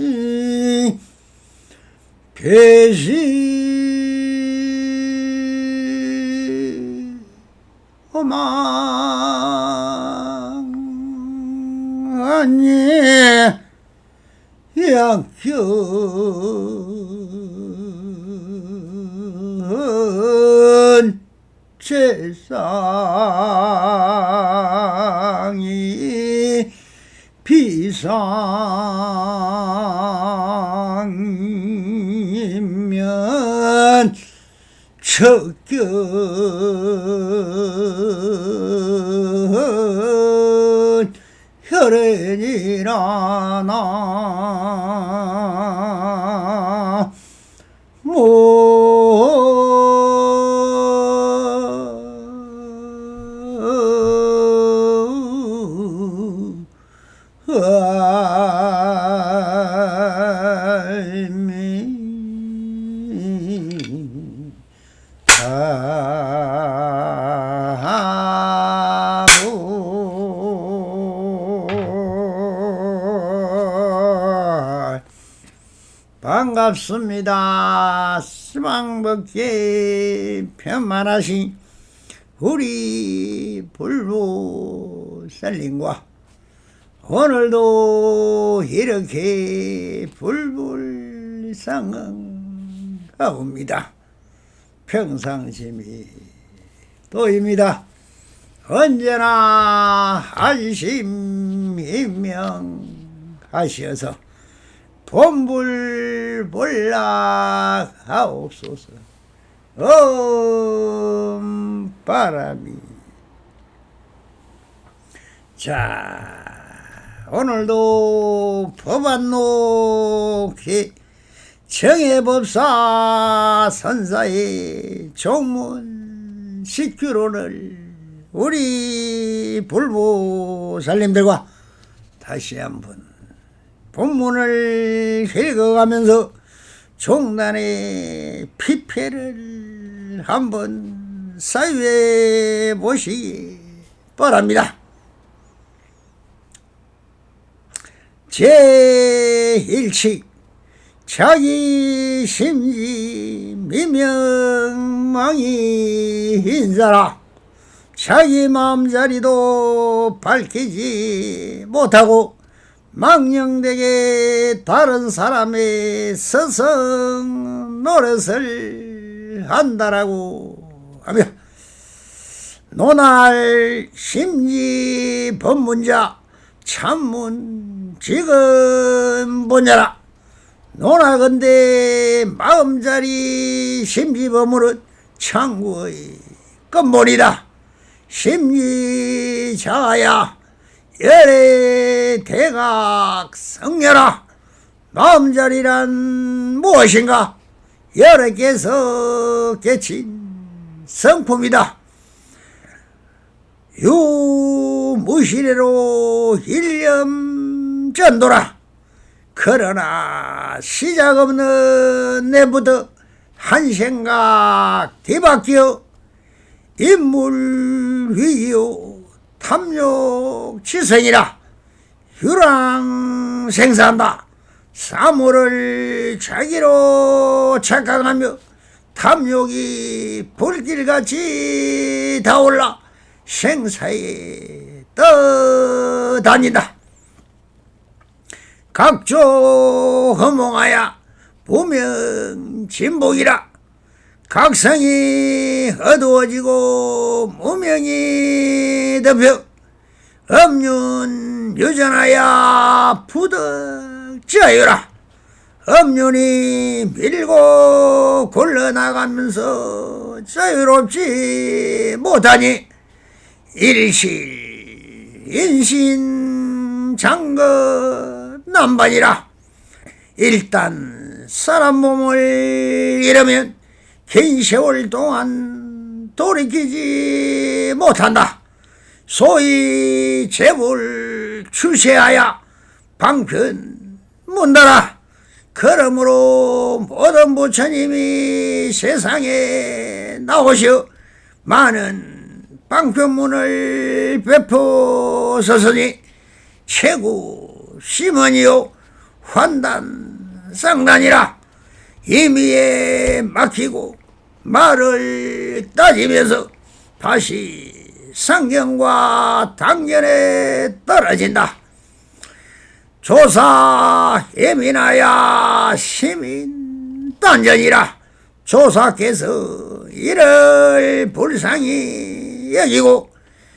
유상이 배시 오망하니 약현 세상이 비상이면 척견 혈연이라 나 반갑습니다. 수망법계 편만하신 우리 불보살님과 오늘도 이렇게 불불상응하옵니다. 평상심이 도입니다. 언제나 안심인명하시어서 본불본락하옵소서. 바람이. 자, 오늘도 법안록의 정해법사 선사의 종문 식규론을 우리 불보살님들과 다시 한번 본문을 읽어가면서 종단의 피폐를 한번 사유해 보시기 바랍니다. 제1칙 자기 심지 미명망이 인사라. 자기 마음자리도 밝히지 못하고 망령되게 다른 사람의 서성 노릇을 한다라고 하며, 논할 심지 법문자 참문 지금 보냐라. 논하건대 마음자리 심지 법문은 창구의根본이다. 심지 자야 열의 대각 성녀라. 마음자리란 무엇인가? 열애께서 개친 성품이다. 유무시래로 일념전도라. 그러나 시작 없는 내부터 한 생각 뒤바뀌어 인물위요 탐욕지성이라. 유랑생사한다. 사물을 자기로 착각하며 탐욕이 불길같이 타올라 생사에 떠다닌다. 각조 허몽하여 무명진복이라. 각성이 어두워지고 무명이 덮여 음륜 유전하여 부득자유라. 음륜이 밀고 굴러나가면서 자유롭지 못하니 일실 인신 장거 남반이라. 일단 사람 몸을 잃으면 긴 세월 동안 돌이키지 못한다. 소위 제불 출세하여 방편 문달아. 그러므로 모든 부처님이 세상에 나오시어 많은 방편문을 베푸셨으니 최고 심언이요 환단상단이라. 임의에 막히고 말을 따지면서 다시 상경과 당견에 떨어진다. 조사 예민하여 시민 단전이라. 조사께서 이를 불쌍히 여기고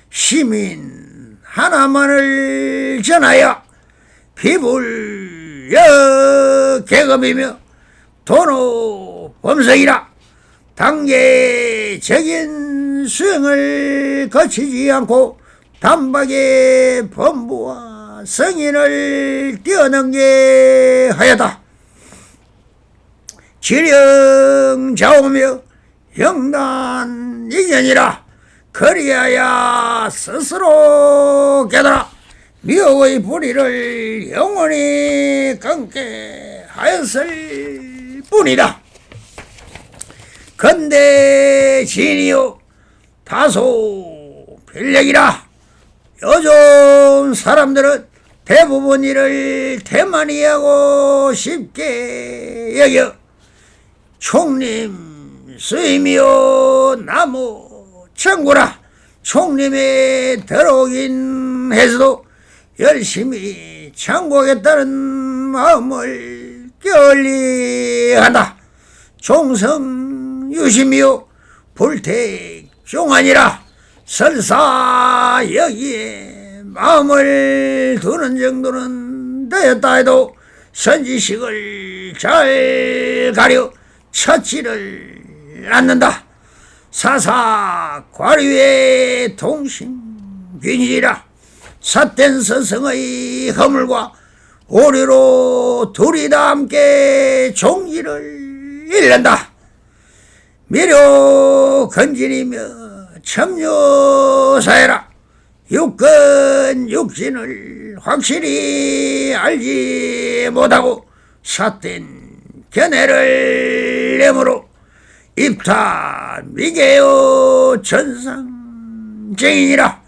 시민 하나만을 전하여 비불여 계급이며 도노 범성이라. 단계적인 수행을 거치지 않고 단박에 범부와 성인을 뛰어넘게 하였다. 지령자오며 영단이견이라. 그리하여 스스로 깨달아 미혹의 불의를 영원히 끊게 하였을 뿐이다. 근대 진이요 다소 필력이라. 요즘 사람들은 대부분 일을 대만이하고 쉽게 여겨 총림 수임이요 나무 청구라. 총림에 들어오긴 해서도 열심히 청구하겠다는 마음을 결리한다. 종성유심이요 불택종아니라. 설사 여기에 마음을 두는 정도는 되었다 해도 선지식을 잘 가려 찾지를 않는다. 사사과류의 동심균이라. 삿된 서성의 허물과 오류로 둘이 다 함께 종지를 잃는다. 미료 건진이며 첨요사해라. 육근 육신을 확실히 알지 못하고 삿된 견해를 내므로 입타 미개요 전상쟁이니라.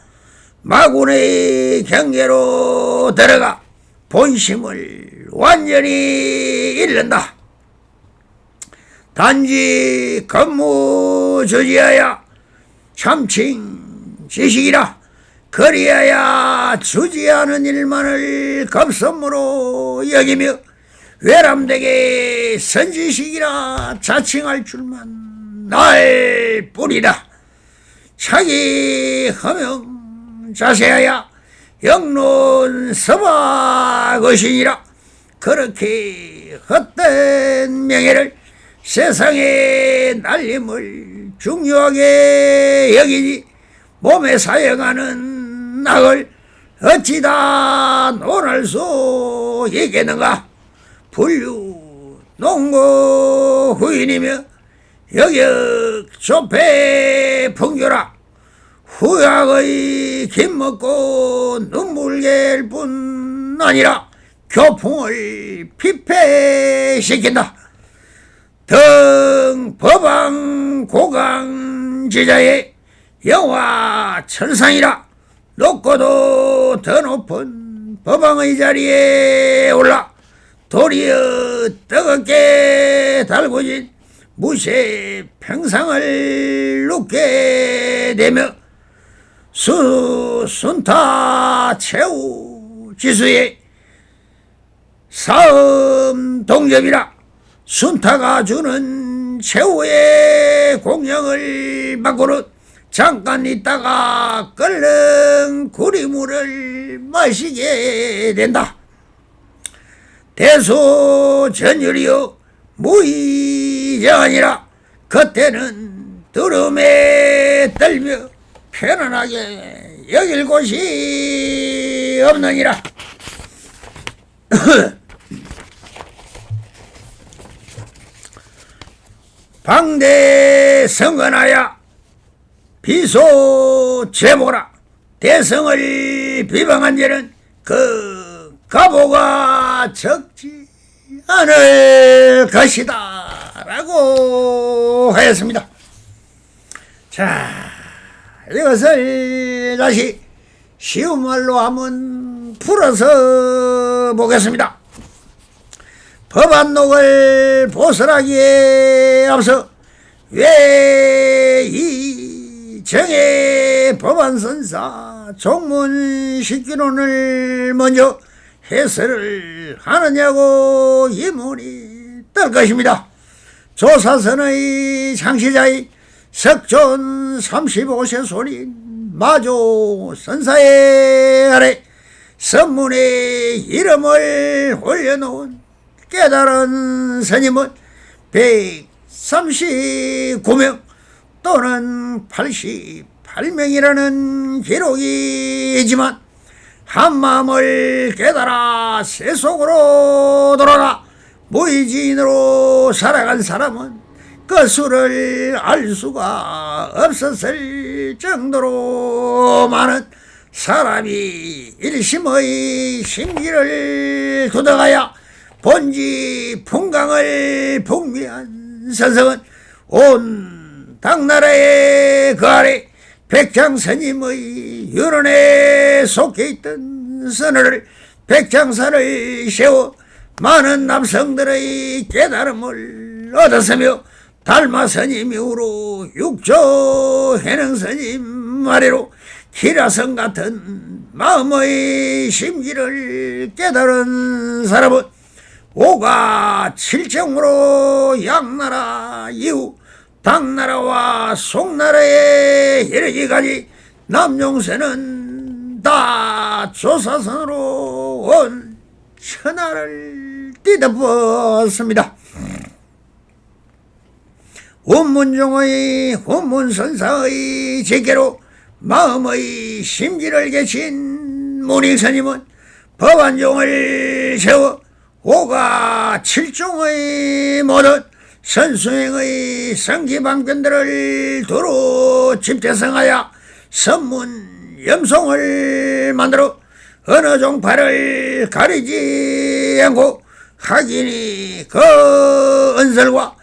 마군의 경계로 들어가 본심을 완전히 잃는다. 단지 건무주지하여 참칭 지식이라. 그리하여 주지하는 일만을 겁선무로 여기며 외람되게 선지식이라 자칭할 줄만 날 뿐이다. 자기 허명 자세하여 영론 서바 것이니라. 그렇게 헛된 명예를 세상에 날림을 중요하게 여기니 몸에 사용하는 낙을 어찌다 논할 수 있겠는가. 불류 농고 후인이며 여격 조폐 풍교라. 후약의 김먹고 눈물갤 뿐 아니라 교풍을 피폐시킨다. 등 법왕 고강 지자의 영화 천상이라. 높고도 더 높은 법왕의 자리에 올라 도리어 뜨겁게 달구진 무쇠 평상을 눕게 되며 순타 최후 지수의 사음 동접이라. 순타가 주는 최후의 공양을 받고는 잠깐 있다가 끓는 구리물을 마시게 된다. 대소전율이요 무의정하니라. 그때는 두름에 떨며 편안하게 여길 곳이 없느니라. 방대 성건하여 비소 제보라. 대성을 비방한 죄는 그 가보가 적지 않을 것이다 라고 하였습니다. 자, 이것을 다시 쉬운 말로 한번 풀어서 보겠습니다. 법안록을 보설하기에 앞서 왜 이 정의 법안선사 종문식기론을 먼저 해설을 하느냐고 의문이 뜰 것입니다. 조사선의 창시자의 석존 35세 소린 마조 선사의 아래 선문에 이름을 올려놓은 깨달은 스님은 139명 또는 88명이라는 기록이지만 한마음을 깨달아 세속으로 돌아가 무의지인으로 살아간 사람은 그 수를 알 수가 없었을 정도로 많은 사람이 일심의 심기를 두덕하여 본지 풍강을 풍미한 선성은 온 당나라의 그 아래 백장스님의 유론에 속해 있던 선을 백장사를 세워 많은 남성들의 깨달음을 얻었으며 달마스님 이후로 육조 해능스님 아래로 기라성 같은 마음의 심기를 깨달은 사람은 오가 칠정으로 양나라 이후 당나라와 송나라에 이르기까지 남용세는 다 조사선으로 온 천하를 뒤덮었습니다. 운문종의 운문선사의 제계로 마음의 심기를 개친 문익스님은 법안종을 세워 오가 칠종의 모든 선수행의 성기방편들을 두루 집대성하여 선문 염송을 만들어 어느 종파를 가리지 않고 학인이 그 은설과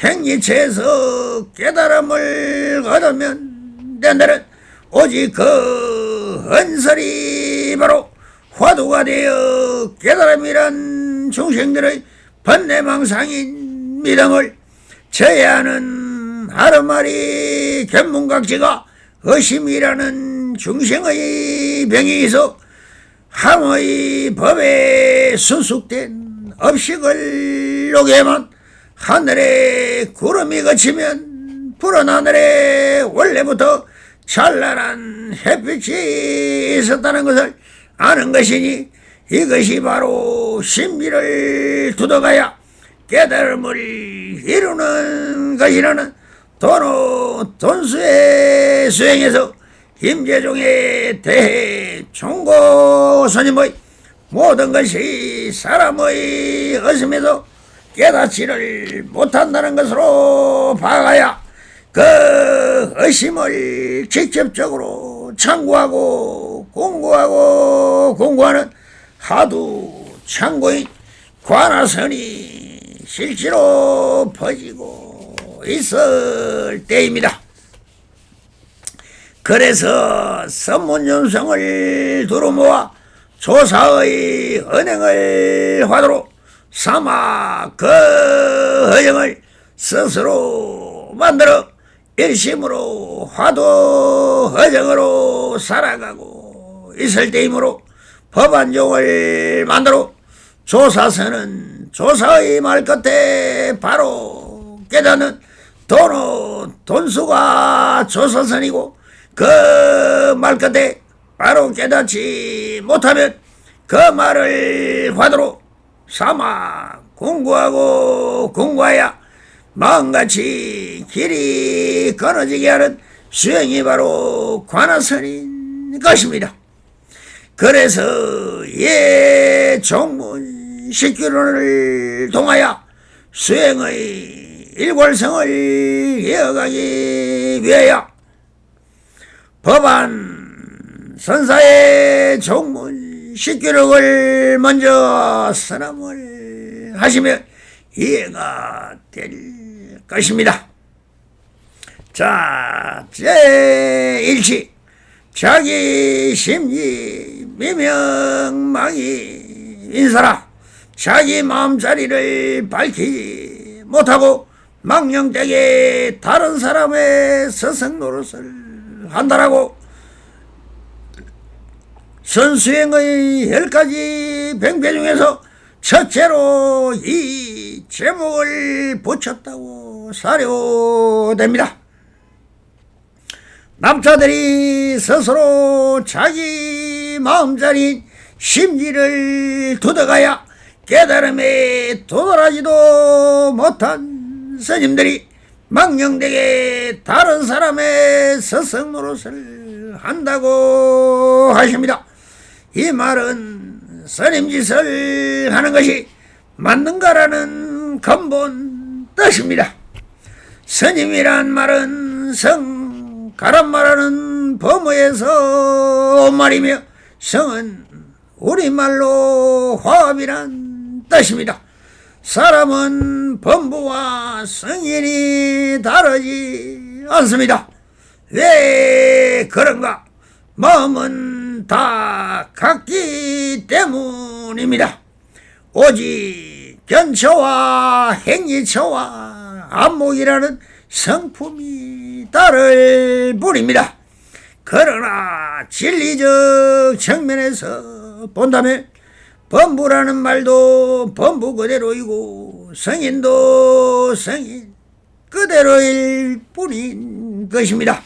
행위체에서 깨달음을 얻으면 된다는 오직 그 은설이 바로 화두가 되어 깨달음이란 중생들의 번뇌망상인 미등을 제외하는 하루마리 견문각지가 의심이라는 중생의 병이 있어 항의 법에 수숙된 업식을 녹여만 하늘에 구름이 그치면 푸른 하늘에 원래부터 찬란한 햇빛이 있었다는 것을 아는 것이니 이것이 바로 심리를 두덕하여 깨달음을 이루는 것이라는 돈수의 수행에서 김재종에 대해 총고 스님의 모든 것이 사람의 의심에서 깨닫지를 못한다는 것으로 봐가야 그 의심을 직접적으로 참고하고 공부하는 하도 참고인 관아선이 실제로 퍼지고 있을 때입니다. 그래서 선문연성을 두루 모아 조사의 은행을 화두로 삼아 그 허영을 스스로 만들어 일심으로 화두 허정으로 살아가고 있을 때이므로 법안종을 만들어 조사서는 조사의 말 끝에 바로 깨닫는 돈수가 조사선이고 그 말 끝에 바로 깨닫지 못하면 그 말을 화두로 삼아 공부하여 마음같이 길이 끊어지게 하는 수행이 바로 관아선인 것입니다. 그래서 종문 식기론을 통하여 수행의 일괄성을 이어가기 위하여 법안 선사의 종문 10기록을 먼저 선언을 하시면 이해가 될 것입니다. 자, 제1치 자기 심리 미명망이 인사라. 자기 마음자리를 밝히지 못하고 망령되게 다른 사람의 서성 노릇을 한다라고 선수행의 10가지 병폐 중에서 첫째로 이 제목을 붙였다고 사료됩니다. 남자들이 스스로 자기 마음자리인 심지를 두드가야 깨달음에 도달하지도 못한 스님들이 망령되게 다른 사람의 서성 노릇을 한다고 하십니다. 이 말은 스님짓을 하는 것이 맞는가라는 근본 뜻입니다. 스님이란 말은 가란 말하는 범어에서 온 말이며 성은 우리말로 화합이란 뜻입니다. 사람은 범부와 성인이 다르지 않습니다. 왜 그런가? 마음은 다 같기 때문입니다. 오직 견처와 행위처와 안목이라는 성품이 다를 뿐입니다. 그러나 진리적 측면에서 본다면 범부라는 말도 범부 그대로이고 성인도 성인 그대로일 뿐인 것입니다.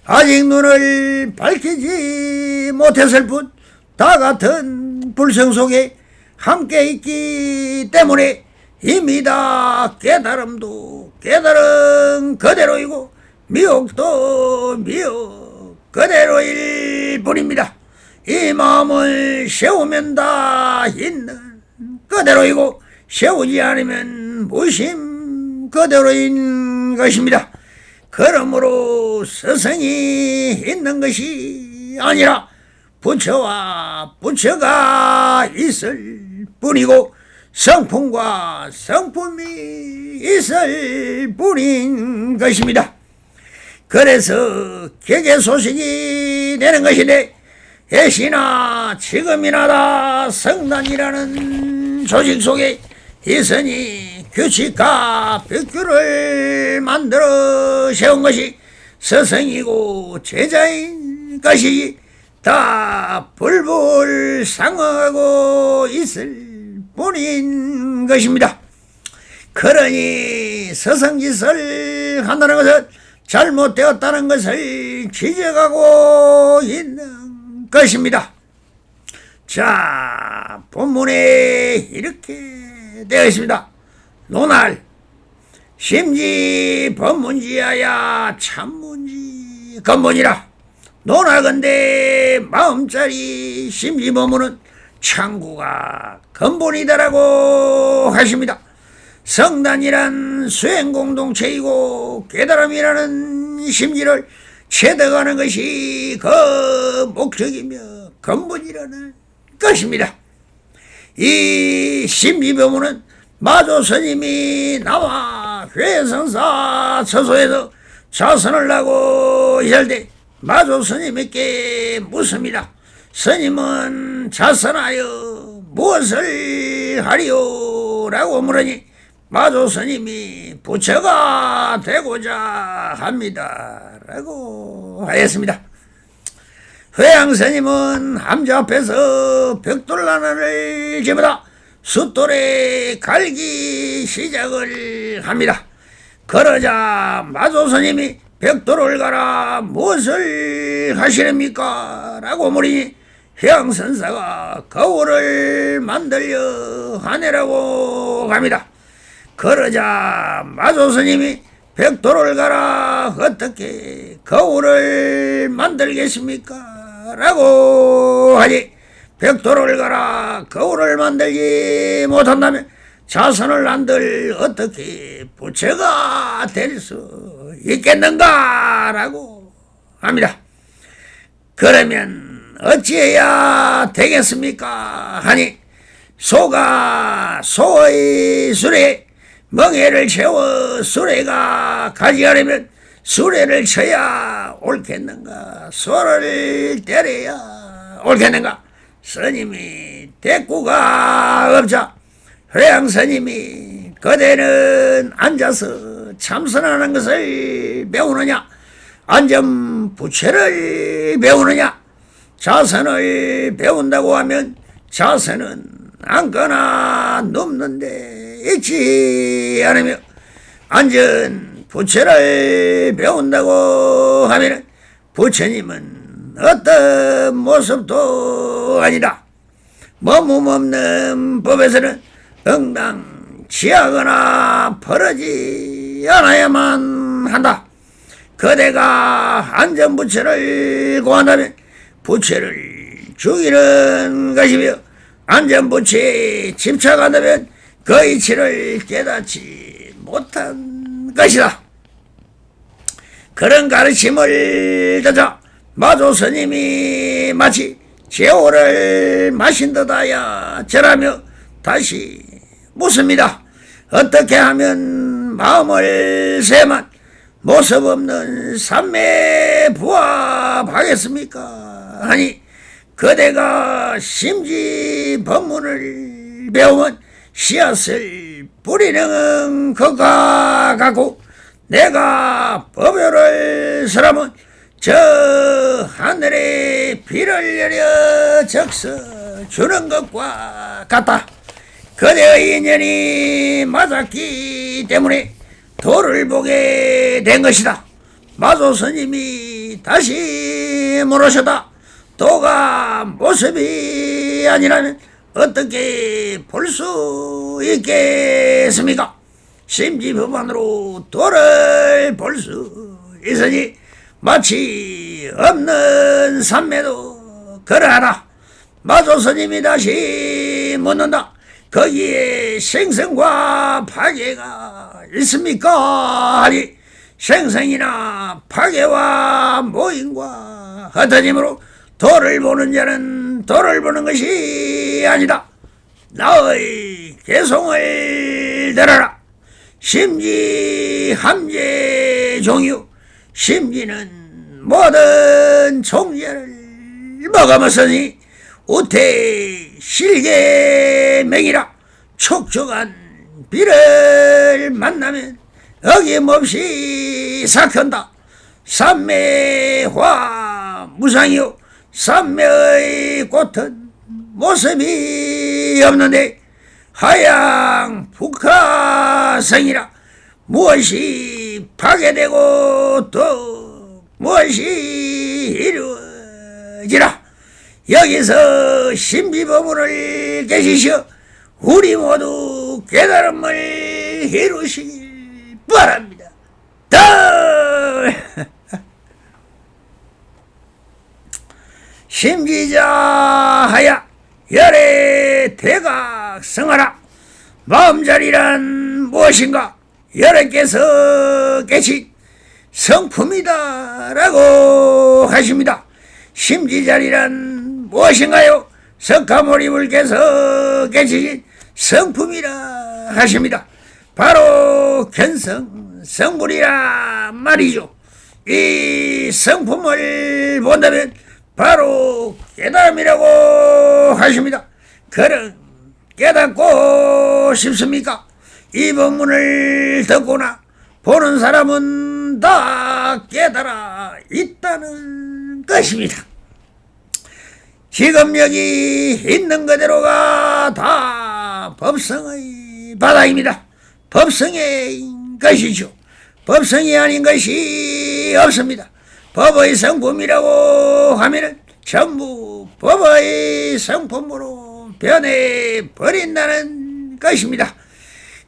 아직 눈을 밝히지 못했을 뿐 다 같은 불성 속에 함께 있기 때문에 이미 다 깨달음도 깨달음 그대로이고 미혹도 미혹 그대로일 뿐입니다. 이 마음을 세우면 다 있는 그대로이고 세우지 않으면 무심 그대로인 것입니다. 그러므로 스승이 있는 것이 아니라 부처와 부처가 있을 뿐이고 성품과 성품이 있을 뿐인 것입니다. 그래서 개개소식이 되는 것인데 예시나 지금이나 다 성단이라는 조직 속에 있으니 규칙과 벽규를 만들어 세운 것이 스승이고 제자인 것이 다 불불상하고 있을 뿐인 것입니다. 그러니 스승짓을 한다는 것은 잘못되었다는 것을 지적하고 있는 것입니다. 자, 본문에 이렇게 되어 있습니다. 논할 심지 법문지하야 참문지 근본이라. 논하건대 마음자리 심지 법문은 창구가 근본이다라고 하십니다. 성단이란 수행공동체이고 깨달음이라는 심지를 체득하는 것이 그 목적이며 근본이라는 것입니다. 이 심지법문은 마조 스님이 나와 회성사 처소에서 자선을 하고 있을 때 마조 스님에게 묻습니다. 스님은 자선하여 무엇을 하리요? 라고 물으니 마조 스님이 부처가 되고자 합니다. 라고 하였습니다. 회양 스님은 함자 앞에서 벽돌 하나를 집어다 숫돌에 갈기 시작을 합니다. 그러자 마조 스님이 벽돌을 갈아 무엇을 하시렵니까? 라고 물으니 회양선사가 거울을 만들려 하네라고 합니다. 그러자 마조 스님이 벽돌을 갈아 어떻게 거울을 만들겠습니까? 라고 하니 벽돌을 갈아 거울을 만들지 못한다면 자선을 한들 어떻게 부처가 될 수 있겠는가? 라고 합니다. 그러면 어찌해야 되겠습니까 하니 소가 소의 수레 멍에를 채워 수레가 가져가려면 수레를 쳐야 옳겠는가 소를 때려야 옳겠는가. 스님이 대꾸가 없자 회양 스님이 그대는 앉아서 참선하는 것을 배우느냐 안전부채를 배우느냐. 자선을 배운다고 하면 자선은 앉거나 눕는데 있지 않으며 안전부채를 배운다고 하면 부처님은 어떤 모습도 아니라 머문 없는 법에서는 응당 취하거나 벌어지 않아야만 한다. 그대가 안전부채를 구한다면 부채를 죽이는 것이며 안전부채에 집착한다면 그 이치를 깨닫지 못한 것이다. 그런 가르침을 듣자 마조 스님이 마치 제호를 마신 듯하여 절하며 다시 묻습니다. 어떻게 하면 마음을 세만 모습 없는 삼매에 부합하겠습니까 하니 그대가 심지 법문을 배우면 씨앗을 뿌리는 것과 같고 내가 법요를 설하면 저 하늘에 비를 내려 적서 주는 것과 같다. 그대의 인연이 맞았기 때문에 도를 보게 된 것이다. 마조 스님이 다시 물으셨다. 도가 모습이 아니라면 어떻게 볼 수 있겠습니까? 심지법안으로 도를 볼 수 있으니 마치 없는 삼매도 그러하라. 마조 스님이 다시 묻는다. 거기에 생성과 파괴가 있습니까 하니 생성이나 파괴와 모임과 같은 힘으로 도를 보는 자는 도를 보는 것이 아니다. 나의 개송을 들어라. 심지 함재 종유 심지는 모든 종자를 먹어먹으니 우태 실계맹이라. 촉촉한 비를 만나면 어김없이 삭힌다. 삼매화 무상이요 삼매의 꽃은 모습이 없는데 하양 북하성이라. 무엇이 파괴되고 또 무엇이 이루어지라. 여기서 신비법문을 깨시시어 우리 모두 깨달음을 이루시길 바랍니다. 심지자하야 열의 대각성하라. 마음자리란 무엇인가? 열애께서 계신 성품이다라고 하십니다. 심지자리란 무엇인가요? 석가모니불께서 계신 성품이라 하십니다. 바로 견성, 성불이라 말이죠. 이 성품을 본다면 바로 깨달음이라고 하십니다. 그런 깨닫고 싶습니까? 이 법문을 듣거나 보는 사람은 다 깨달아 있다는 것입니다. 지금 여기 있는 그대로가 다 법성의 바다입니다. 법성의 것이죠. 법성이 아닌 것이 없습니다. 법의 성품이라고 하면은 전부 법의 성품으로 변해버린다는 것입니다.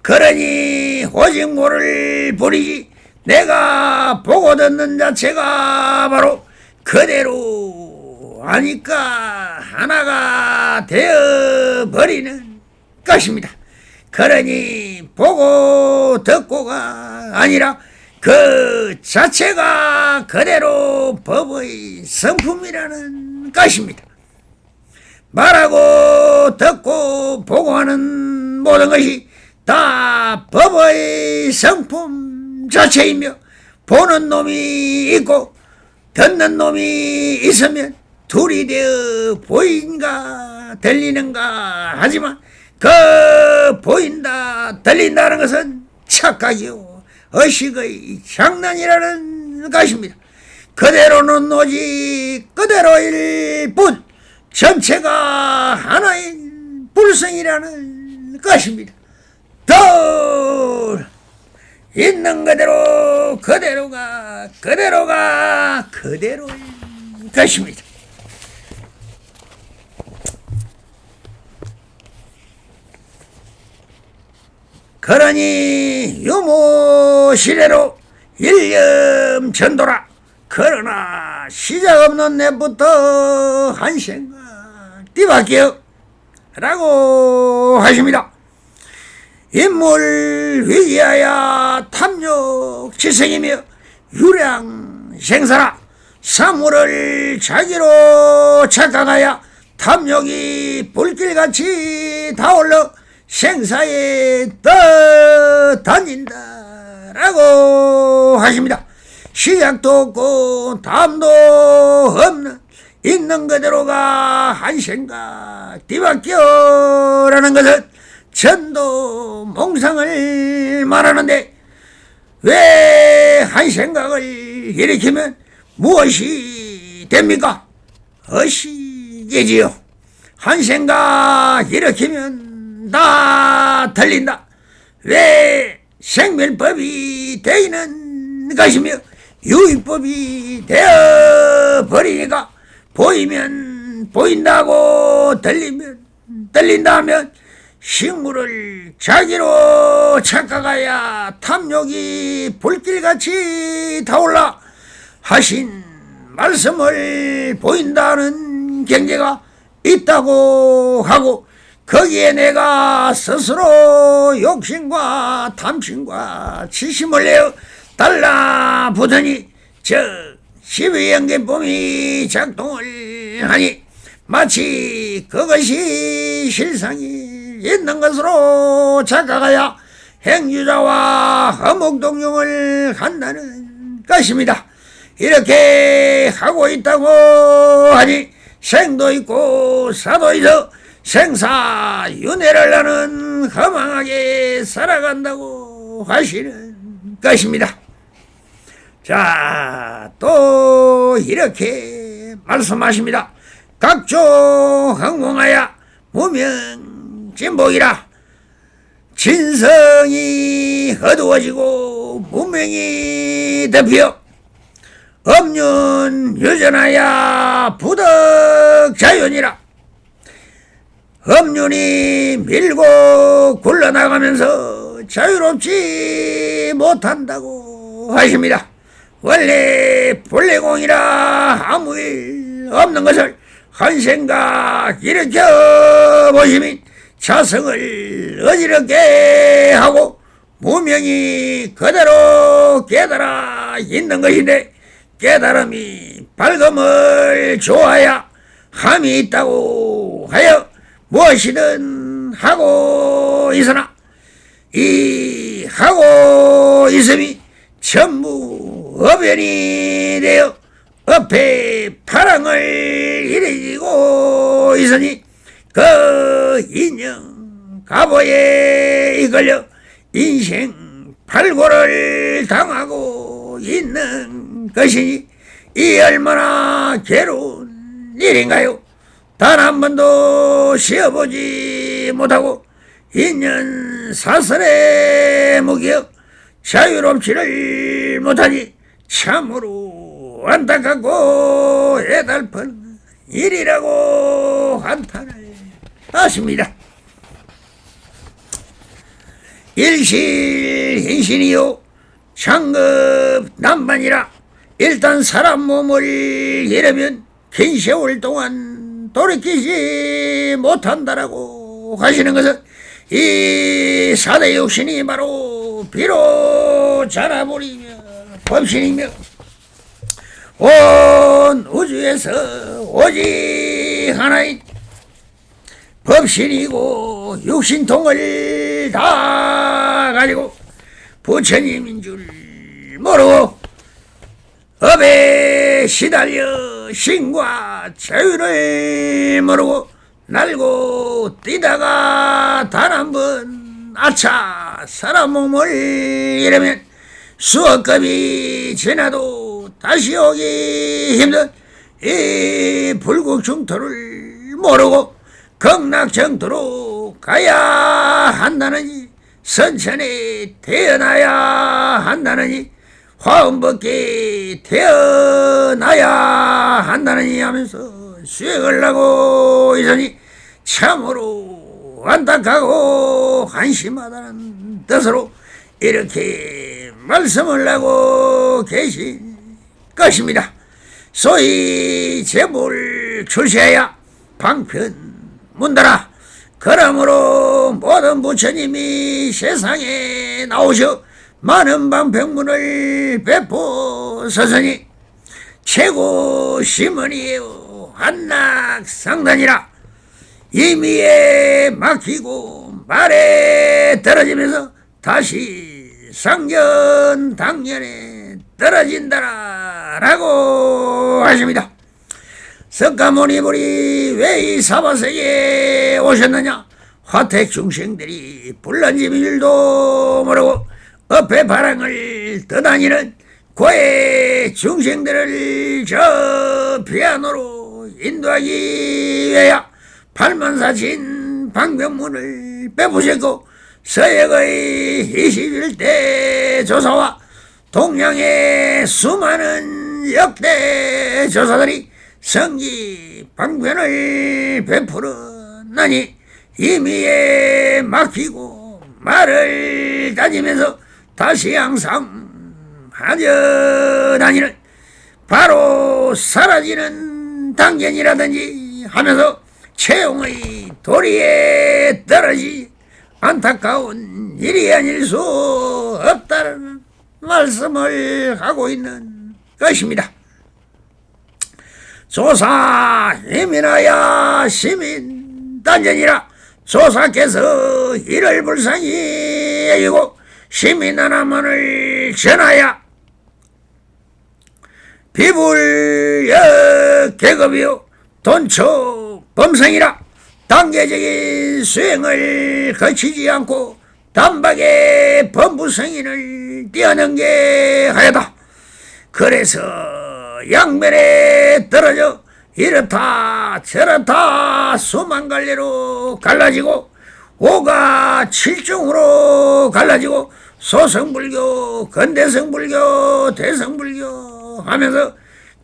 그러니 오직 모를 버리지 내가 보고 듣는 자체가 바로 그대로 아니까 하나가 되어버리는 것입니다. 그러니 보고 듣고가 아니라 그 자체가 그대로 법의 성품이라는 것입니다. 말하고 듣고 보고 하는 모든 것이 다 법의 성품 자체이며 보는 놈이 있고 듣는 놈이 있으면 둘이 되어 보인가 들리는가 하지만 그 보인다 들린다는 것은 착각이요 의식의 장난이라는 것입니다. 그대로는 오직 그대로일 뿐 전체가 하나인 불성이라는 것입니다. 더 있는 그대로 그대로가 그대로일 것입니다. 그러니 유무시래로 일념전도라. 그러나 시작 없는 내부터 한 생각 뒤바뀌어 라고 하십니다. 인물 위기하여 탐욕지성이며 유량생사라. 사물을 자기로 착각하여 탐욕이 불길같이 타올라 생사에 떠다닌다라고 하십니다. 시작도 없고 다음도 없는 있는 그대로가 한 생각 뒤바뀌어라는 것은 전도 몽상을 말하는데 왜 한 생각을 일으키면 무엇이 됩니까? 의식이지요. 한 생각 일으키면 다 들린다. 왜 생멸법이 되는 것이며 유의법이 되어버리니까 보이면 보인다고 들리면 들린다면 식물을 자기로 착각하여 탐욕이 불길같이 타올라 하신 말씀을 보인다는 경계가 있다고 하고 거기에 내가 스스로 욕심과 탐심과 치심을 내어 달라붙으니 즉 12연계법이 작동을 하니 마치 그것이 실상이 있는 것으로 착각하여 행유자와 허목동용을 한다는 것입니다. 이렇게 하고 있다고 하니 생도 있고 사도 있어 생사윤회를 나는 허망하게 살아간다고 하시는 것입니다. 자, 또 이렇게 말씀하십니다. 각종 흥공하여 무명진복이라. 진성이 어두워지고 무명이 덮여 업륜 유전하여 부덕자윤이라. 업륜이 밀고 굴러나가면서 자유롭지 못한다고 하십니다. 원래 본래공이라 아무 일 없는 것을 한 생각 일으켜 보시면 자성을 어지럽게 하고 무명이 그대로 깨달아 있는 것인데 깨달음이 밝음을 좋아야 함이 있다고 하여 무엇이든 하고 있으나 이 하고 있음이 전부 어변이 되어 업에 파랑을 일으키고 있으니 그 인형 가보에 이끌려 인생 발고를 당하고 있는 것이니 이 얼마나 괴로운 일인가요? 단 한 번도 쉬어보지 못하고 인연 사설에 무겨 자유롭지를 못하니 참으로 안타깝고 애달픈 일이라고 한탄을 하십니다. 일실인신이요 장급 남반이라. 일단 사람 몸을 잃으면 긴 세월 동안 돌이키지 못한다라고 하시는 것은 이 사대 육신이 바로 비로 자라버리며 법신이며 온 우주에서 오직 하나인 법신이고 육신통을 다 가지고 부처님인 줄 모르고 업에 시달려 신과 자유를 모르고 날고 뛰다가 단 한 번 아차 사람 몸을 잃으면 수억급이 지나도 다시 오기 힘든 이 불국중토를 모르고 극락정토로 가야 한다느니 선천에 태어나야 한다느니 화음벗게 태어나야 한다느니 하면서 수행을 하고 있으니 참으로 안타까고 한심하다는 뜻으로 이렇게 말씀을 하고 계신 것입니다. 소위 제보를 출시해야 방편 문다라. 그러므로 모든 부처님이 세상에 나오셔 많은 방편문을 베푸셨으니 최고 시문이에요 한락상단이라. 임의에 막히고 말에 떨어지면서 다시 상견 당년에 떨어진다라 라고 하십니다. 석가모니불이 왜 이 사바세계에 오셨느냐. 화택 중생들이 불난집인 줄도 모르고 업의 바람을 떠다니는 고해 중생들을 저 피아노로 인도하기 위하여 팔만사신 방병문을 베푸셨고 서역의 21대 조사와 동양의 수많은 역대 조사들이 성기 방편을 베풀었나니 임의에 막히고 말을 따지면서 다시 항상 하려다니는 바로 사라지는 당견이라든지 하면서 채용의 도리에 떨어지 안타까운 일이 아닐 수 없다는 말씀을 하고 있는 것입니다. 조사 예민하여 시민 단전이라. 조사께서 이를 불쌍히 여기고 시민 하나만을 전하여 비불역 계급이요 돈초 범성이라. 단계적인 수행을 거치지 않고 단박에 범부성인을 뛰어넘게 하였다. 그래서 양면에 떨어져 이렇다 저렇다 수만 갈래로 갈라지고 오가 칠종으로 갈라지고 소성불교 근대성불교 대성불교 하면서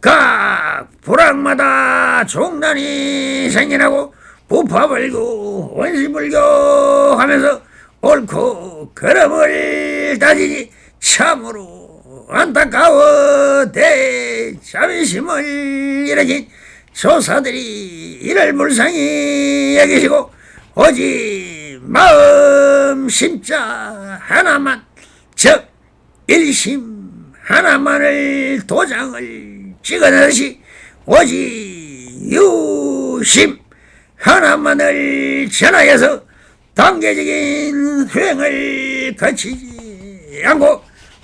각 불악마다 종단이 생겨나고 부파불교 원시불교 하면서 옳고 그름을 따지니 참으로 안타까워 대자비심을 일으킨 조사들이 이를 불쌍히 여기시고 오직 마음 심자 하나만 즉 일심 하나만을 도장을 찍어넣으시 오직 유심 하나만을 전하여서 단계적인 수행을 거치지 않고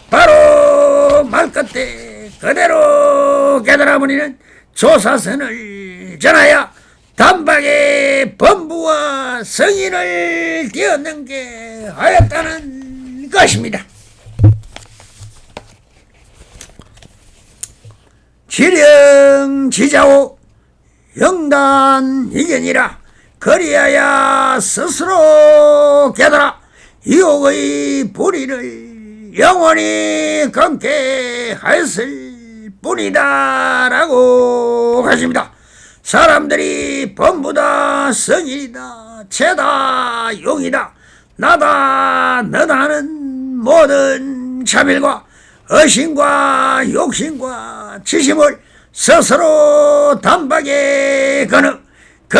바로 말끝에 그대로 깨달아버리는 조사선을 전하여 단박에 범부와 성인을 뛰어넘게 하였다는 것입니다. 지령지자오 영단이견이라. 그리하여 스스로 깨달아 유혹의 불의를 영원히 끊게 하였을 뿐이다 라고 하십니다. 사람들이 범부다 성인이다 죄다 용이다 나다 너다 하는 모든 차별과 의심과 욕심과 지심을 스스로 단박에 거는 그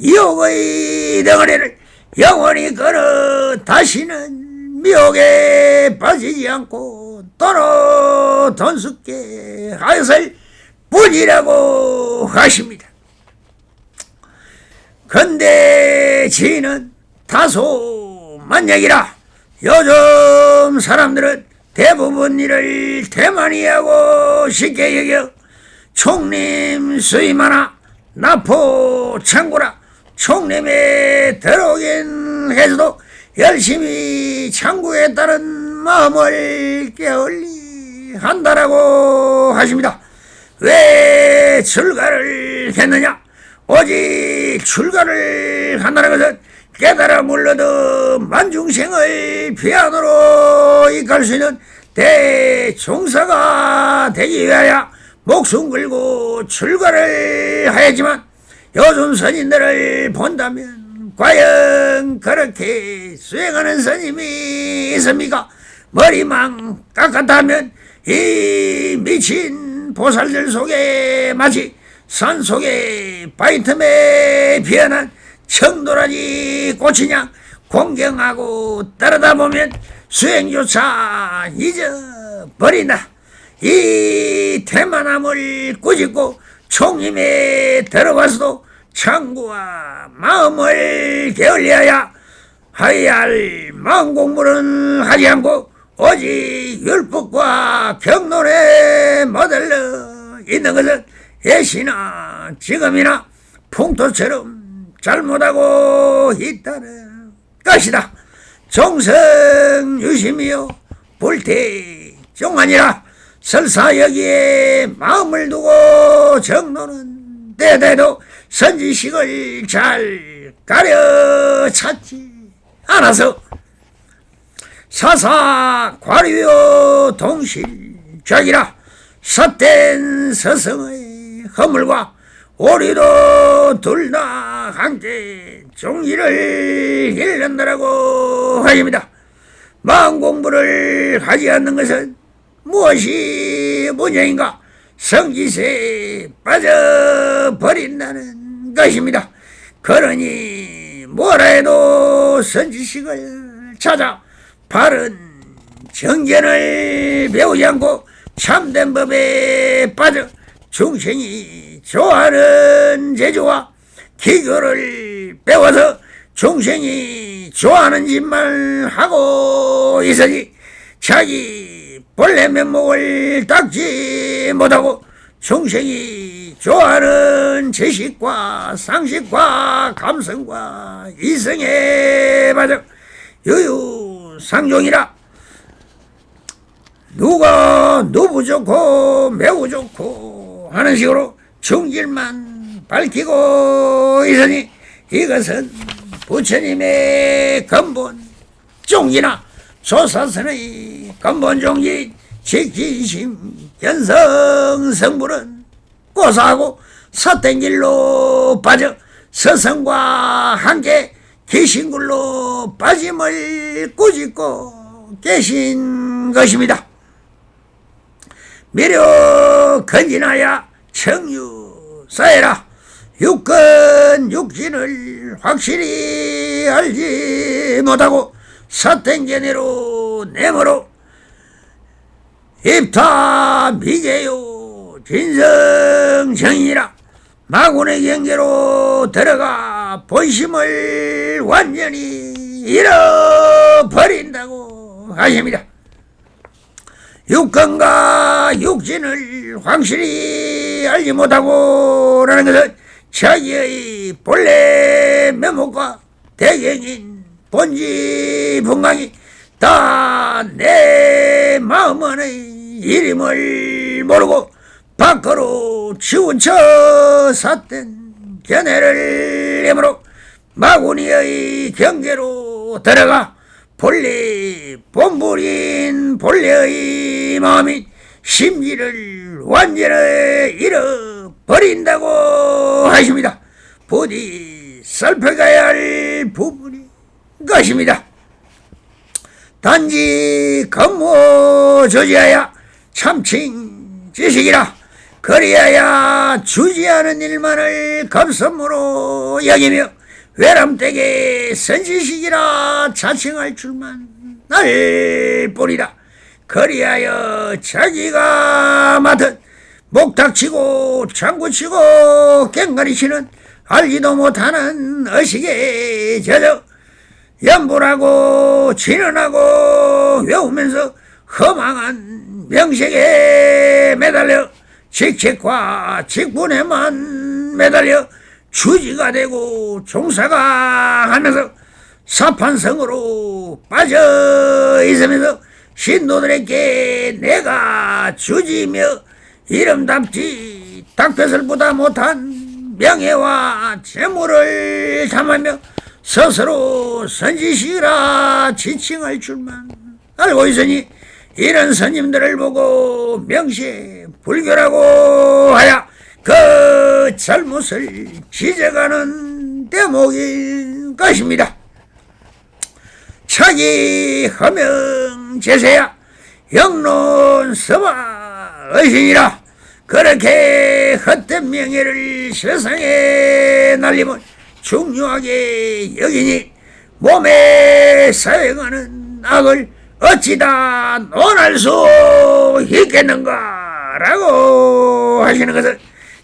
유혹의 덩어리를 영원히 끊어 다시는 미혹에 빠지지 않고 도로 돈숙게 하였을 뿐이라고 하십니다. 근데 지는 다소 만약이라 요즘 사람들은 대부분 일을 대만이하고 쉽게 여겨 총림 수임하나 나포 창구라 총림에 들어오긴 해서도 열심히 창구에 따른 마음을 게을리 한다라고 하십니다. 왜 출가를 했느냐? 오직 출가를 한다는 것은 깨달아 물러도 만중생을 비안으로 이끌 수 있는 대종사가 되기 위하여 목숨 걸고 출가를 하였지만 요즘 선인들을 본다면 과연 그렇게 수행하는 스님이 있습니까? 머리만 깎았다면 이 미친 보살들 속에 마치 산속에 바위 틈에 피어난 청도라지 꽃이냐 공경하고 따르다 보면 수행조차 잊어버린다. 이 대만함을 꾸짖고 총림에 들어가서도 창구와 마음을 게을리하여 하여야 할 마음 공부는 하지 않고 오직 율법과 경론에 머들러 있는 것은 예시나 지금이나 풍토처럼 잘못하고 있다는 것이다. 종성유심이요 불태종아니라. 설사 여기에 마음을 두고 정론은 때때도 선지식을 잘 가려찾지 않아서 사사 과류요 동실적이라. 삿된 서성의 허물과 오리도 둘 다 함께 종기를 잃는다라고 하십니다. 마음 공부를 하지 않는 것은 무엇이 문제인가? 성지세에 빠져버린다는 것입니다. 그러니 뭐라 해도 선지식을 찾아 바른 정견을 배우지 않고 참된 법에 빠져 중생이 좋아하는 제주와 기교를 배워서 중생이 좋아하는 짓만 하고 있으니 자기 본래 면목을 닦지 못하고 중생이 좋아하는 지식과 상식과 감성과 이성에 빠져 유유상종이라. 누가 누구 좋고 매우 좋고 하는 식으로 중질만 밝히고 있으니 이것은 부처님의 근본 종기나 조사선의 근본 종기 직지심 견성 성불은 고사하고 삿된 길로 빠져 서성과 함께 기신굴로 빠짐을 꾸짖고 계신 것입니다. 미려 건진하여 청유사해라. 육근 육신을 확실히 알지 못하고 삿된 견해로 내모로 입타 미개요 진성정이라. 마군의 경계로 들어가 본심을 완전히 잃어버린다고 하십니다. 육근과 육신을 확실히 알지 못하고라는 것은 자기의 본래 면목과 대경인 본지 분강이 다 내 마음 안의 이름을 모르고 밖으로 치우쳐 삿된 견해를 내므로 마구니의 경계로 들어가 본래 본불인 본래의 마음이 심지를 완전히 잃어버린다고 하십니다. 부디 살펴가야 할 부분이 것입니다. 단지 건모 저지하여 참칭 지식이라. 그리하여 주지 않은 일만을 겁선무로 여기며 외람되게 선지식이라 자칭할 줄만 날 보리라. 그리하여 자기가 맡은 목탁치고 장구치고 깽가리치는 알지도 못하는 의식에 젖어 연불하고 진언하고 외우면서 허망한 명색에 매달려 직책과 직분에만 매달려 주지가 되고 종사가 하면서 사판성으로 빠져 있으면서 신도들에게 내가 주지며 이름답지 닭벼슬보다 못한 명예와 재물을 탐하며 스스로 선지식이라 지칭할 줄만 알고 있으니 이런 스님들을 보고 명시에 불교라고 하여 그 잘못을 지적하는 대목일 것입니다. 차기 허명 제세야 영론 서바 의신이라. 그렇게 헛된 명예를 세상에 날림을 중요하게 여기니 몸에 사용하는 악을 어찌다 논할 수 있겠는가라고 하시는 것은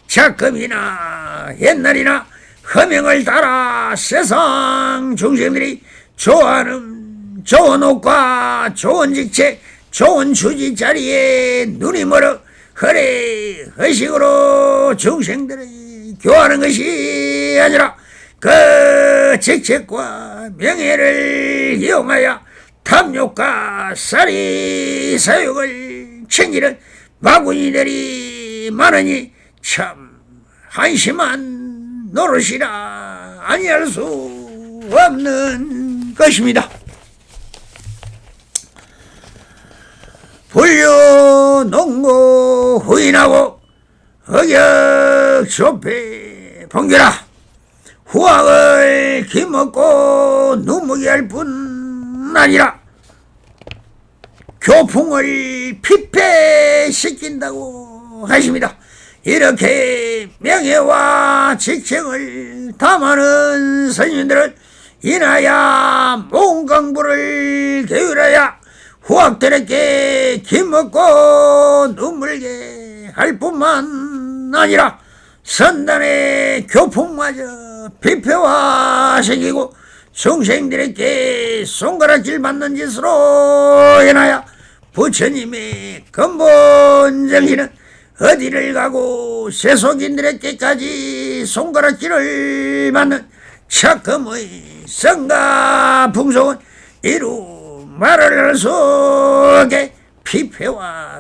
작금이나 옛날이나 허명을 따라 세상 중생들이 좋아하는 좋은 옷과 좋은 직책 좋은 주지 자리에 눈이 멀어 허례 의식으로 중생들이 교하는 것이 아니라 그 직책과 명예를 이용하여 탐욕과 사리 사욕을 챙기는 마구니들이 많으니 참 한심한 노릇이라 아니할 수 없는 것입니다. 불교 농고 후인하고 억역 조폐 봉규라. 후학을 기먹고 눈먹이 할 뿐 아니라 교풍을 피폐시킨다고 하십니다. 이렇게 명예와 직책을 탐하는 스님들은 인하여 몽강부를 게으러야 후학들에게 기먹고 눈물게 할 뿐만 아니라 선단의 교풍마저 비폐화시키고 중생들에게 손가락질 받는 짓으로 인하여 부처님의 근본 정신은 어디를 가고 세속인들에게까지 손가락질을 받는 착금의 성가 풍속은 이루 말을 할 수 없게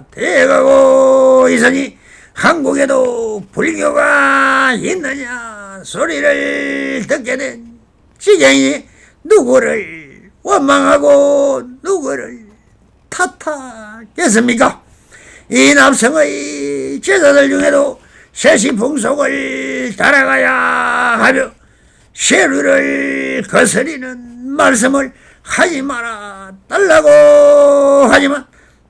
피폐화되어가고 있으니 한국에도 불교가 있느냐 소리를 듣게 된 지경이 누구를 원망하고 누구를 탓하겠습니까? 이 납성의 제자들 중에도 세시풍속을 따라가야 하며 세류를 거스리는 말씀을 하지 말아 달라고 하지만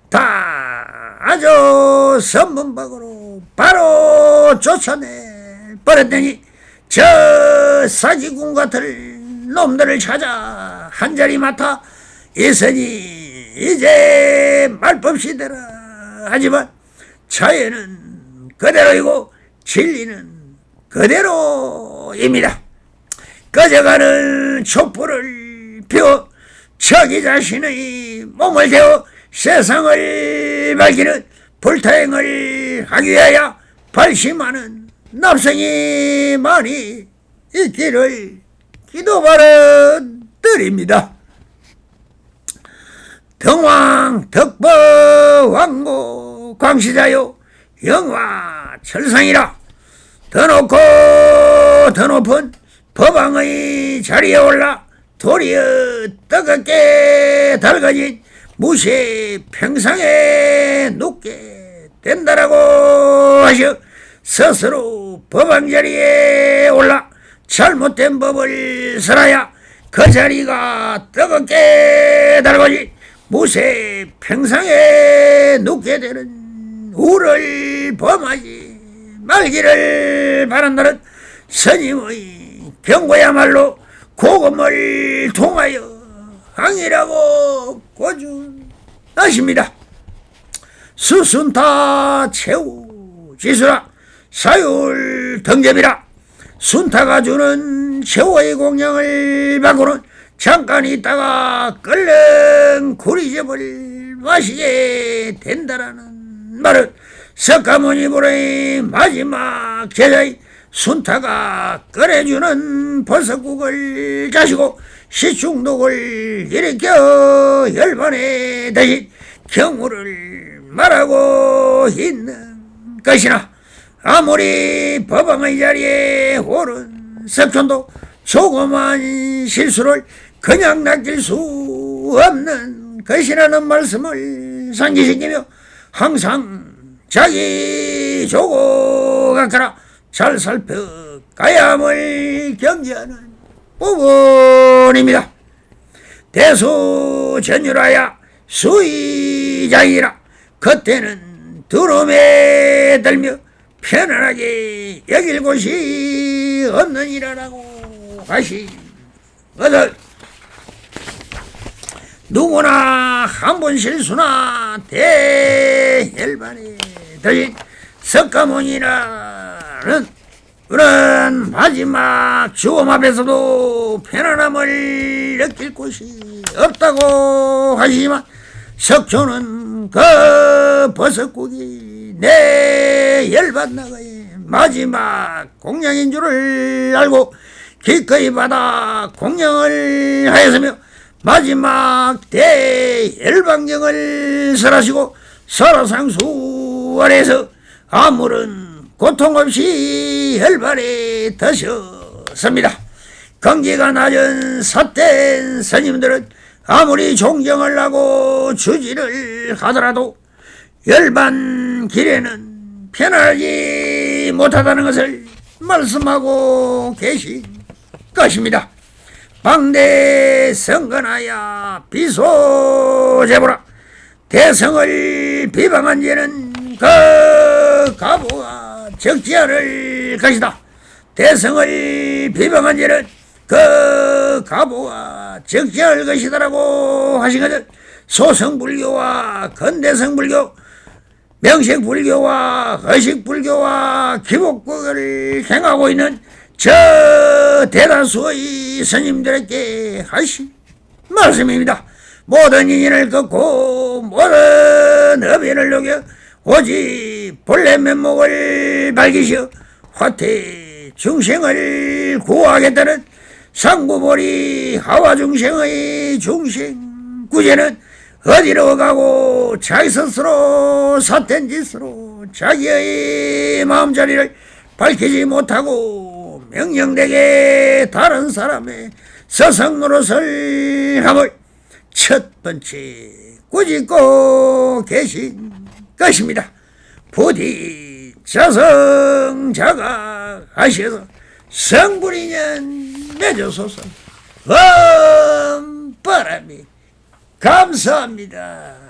다 아주 선문박으로 바로 쫓아내 버렸더니 저 사기꾼 같은 놈들을 찾아 한자리 맡아 있으니 이제 말법시대라. 하지만 자연은 그대로이고 진리는 그대로입니다. 꺼져가는 촛불을 피워 자기 자신의 몸을 데워 세상을 밝히는 불타행을 하기 위하여 발심하는 납성이 많이 있기를 기도바라 드립니다. 등왕 덕법 왕고 광시자요 영화 철상이라. 더 놓고 더 높은 법왕의 자리에 올라 도리어 뜨겁게 달궈진 무쇠 평상에 눕게 된다라고 하셔 스스로 법왕 자리에 올라 잘못된 법을 설하여 그 자리가 뜨겁게 달궈진 무쇠 평상에 눕게 되는 우를 범하지 말기를 바란다는 스님의 경고야말로 고금을 통하여 항이라고 꾸준하십니다. 수순타 최후 지수라 사율 등접이라 순타가 주는 최후의 공양을 받고는 잠깐 있다가 끓는 구리즙을 마시게 된다라는 말은 석가모니 마지막 제자의 순타가 끓여주는 버섯국을 자시고 식중독을 일으켜 열반에 대신 경우를 말하고 있는 것이나 아무리 법왕의 자리에 오른 석촌도 조그만 실수를 그냥 낚일 수 없는 것이라는 말씀을 상기시키며 항상 자기 조고각하라 잘 살펴가야 함을 경계하는 부분입니다. 대수전율하야 수의장이라 그때는 두름에 들며 편안하게 여길 곳이 없느니라라고 하시거든. 누구나 한 번 실수나 대열반에 들린 석가모니라는 그런 마지막 죽음 앞에서도 편안함을 느낄 곳이 없다고 하시지만 석촌은 그 버섯국이 내 열반 나가의 마지막 공양인 줄을 알고 기꺼이 받아 공양을 하였으며 마지막 대열반경을 설하시고 설화상수 아래서 아무런 고통 없이 혈발에 드셨습니다. 경기가 낮은 삿된 스님들은 아무리 존경을 하고 주지를 하더라도 열반 길에는 편하지 못하다는 것을 말씀하고 계신 것입니다. 방대 성건하야 비소제보라 대성을 비방한 죄는 그 가보가 적지 않을 것이다. 대성을 비방한 죄는 그 가보가 적지 않을 것이다라고 하시거든. 소성불교와 근대성불교, 명색불교와 의식불교와 기복국을 행하고 있는 저 대다수의 스님들에게 하신 말씀입니다. 모든 인연을 걷고 모든 어변을 녹여 오직 본래 면목을 밝히시어 화태 중생을 구하겠다는 상구보리 하와중생의 중생 구제는 어디로 가고 자기 스스로 삿된 짓으로 자기의 마음자리를 밝히지 못하고 명령되게 다른 사람의 서성 노릇을 함을 첫 번째 꾸짖고 계신 것입니다. 부디 자성자각하셔서 성불인연 맺어소서. 바람이 감사합니다.